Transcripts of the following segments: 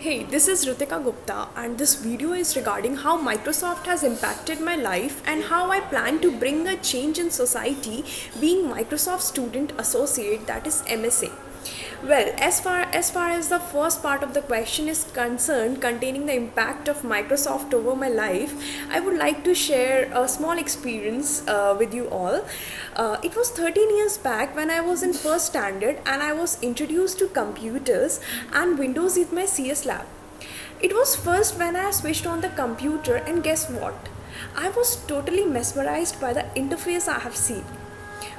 Hey, this is Ritika Gupta, and this video is regarding how Microsoft has impacted my life and how I plan to bring a change in society being Microsoft Student Associate, that is MSA. Well, as far as the first part of the question is concerned, containing the impact of Microsoft over my life, I would like to share a small experience with you all. It was 13 years back when I was in first standard and I was introduced to computers and Windows in my CS lab. It was first when I switched on the computer, and guess what? I was totally mesmerized by the interface I have seen.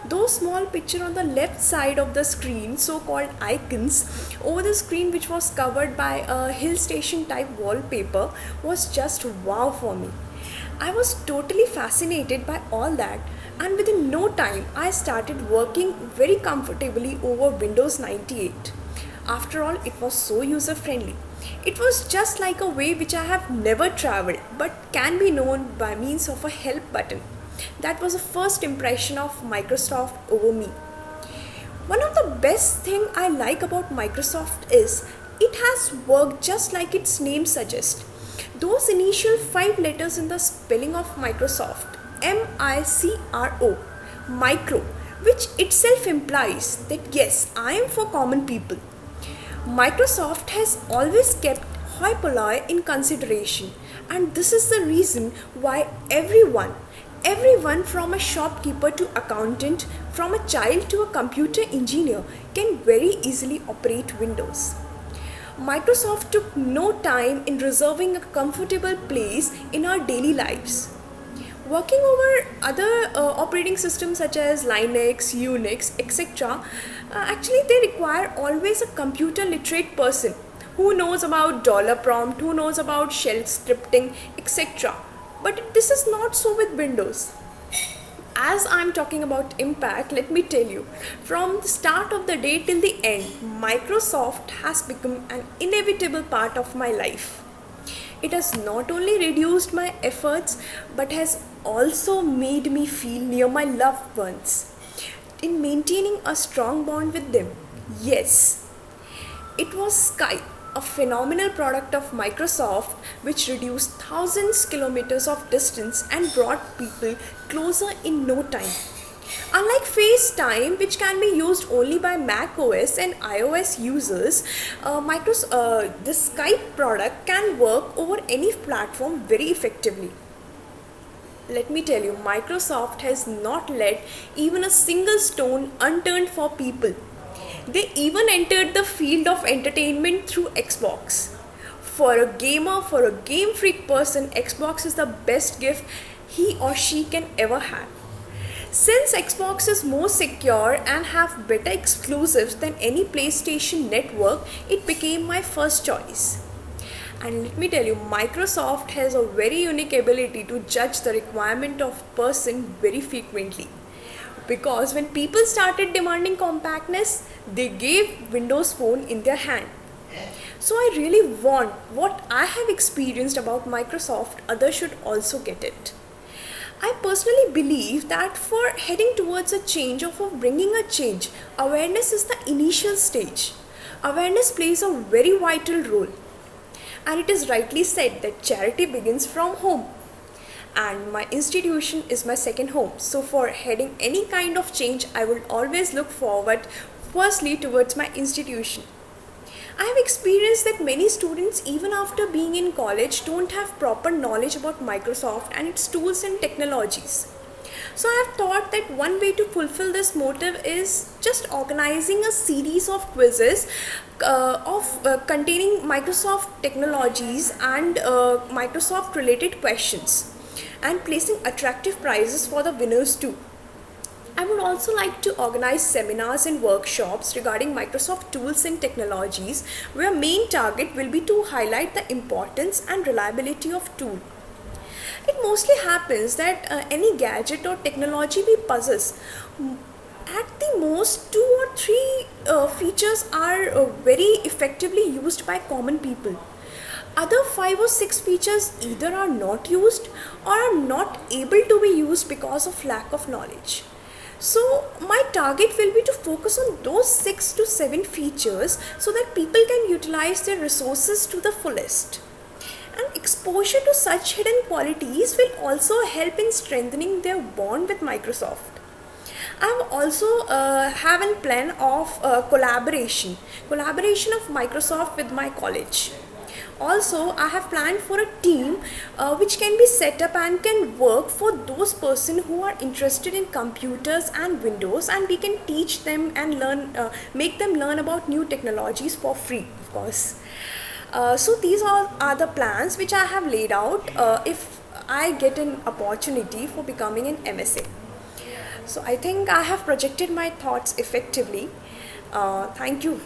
Those small picture on the left side of the screen, so-called icons, over the screen which was covered by a hill station type wallpaper, was just wow for me. I was totally fascinated by all that, and within no time I started working very comfortably over Windows 98. After all, it was so user friendly. It was just like a way which I have never traveled but can be known by means of a help button. That was the first impression of Microsoft over me. One of the best thing I like about Microsoft is it has worked just like its name suggests. Those initial 5 letters in the spelling of Microsoft, MICRO, micro, which itself implies that yes, I am for common people. Microsoft has always kept hoi polloi in consideration, and this is the reason why everyone from a shopkeeper to accountant, from a child to a computer engineer can very easily operate Windows. Microsoft took no time in reserving a comfortable place in our daily lives. Working over other operating systems such as Linux, Unix, etc., actually they require always a computer literate person who knows about dollar prompt, who knows about shell scripting, etc. But this is not so with Windows. As I'm talking about impact, let me tell you, from the start of the day till the end, Microsoft has become an inevitable part of my life. It has not only reduced my efforts but has also made me feel near my loved ones in maintaining a strong bond with them. Yes, it was Skype, a phenomenal product of Microsoft which reduced thousands kilometers of distance and brought people closer in no time. Unlike FaceTime, which can be used only by Mac OS and iOS users, the Skype product can work over any platform very effectively. Let me tell you, Microsoft has not let even a single stone unturned for people. They even entered the field of entertainment through Xbox. For a gamer, for a game freak person, Xbox is the best gift he or she can ever have. Since Xbox is more secure and have better exclusives than any PlayStation network, it became my first choice. And let me tell you, Microsoft has a very unique ability to judge the requirement of person very frequently. Because when people started demanding compactness, they gave Windows Phone in their hand. So I really want what I have experienced about Microsoft, others should also get it. I personally believe that for heading towards a change or for bringing a change, awareness is the initial stage. Awareness plays a very vital role. And it is rightly said that charity begins from home. And my institution is my second home. So for heading any kind of change, I will always look forward firstly towards my institution. I have experienced that many students, even after being in college, don't have proper knowledge about Microsoft and its tools and technologies. So I have thought that one way to fulfill this motive is just organizing a series of quizzes containing Microsoft technologies and Microsoft related questions, and placing attractive prizes for the winners too. I would also like to organize seminars and workshops regarding Microsoft tools and technologies where main target will be to highlight the importance and reliability of tool. It mostly happens that any gadget or technology we possess, at the most 2 or 3 features are very effectively used by common people. Other 5 or 6 features either are not used or are not able to be used because of lack of knowledge. So my target will be to focus on those 6 to 7 features so that people can utilize their resources to the fullest. And exposure to such hidden qualities will also help in strengthening their bond with Microsoft. I have also have a plan of collaboration of Microsoft with my college. Also, I have planned for a team which can be set up and can work for those person who are interested in computers and Windows, and we can teach them and make them learn about new technologies for free, of course. So these are the plans which I have laid out if I get an opportunity for becoming an MSA. So I think I have projected my thoughts effectively. Thank you.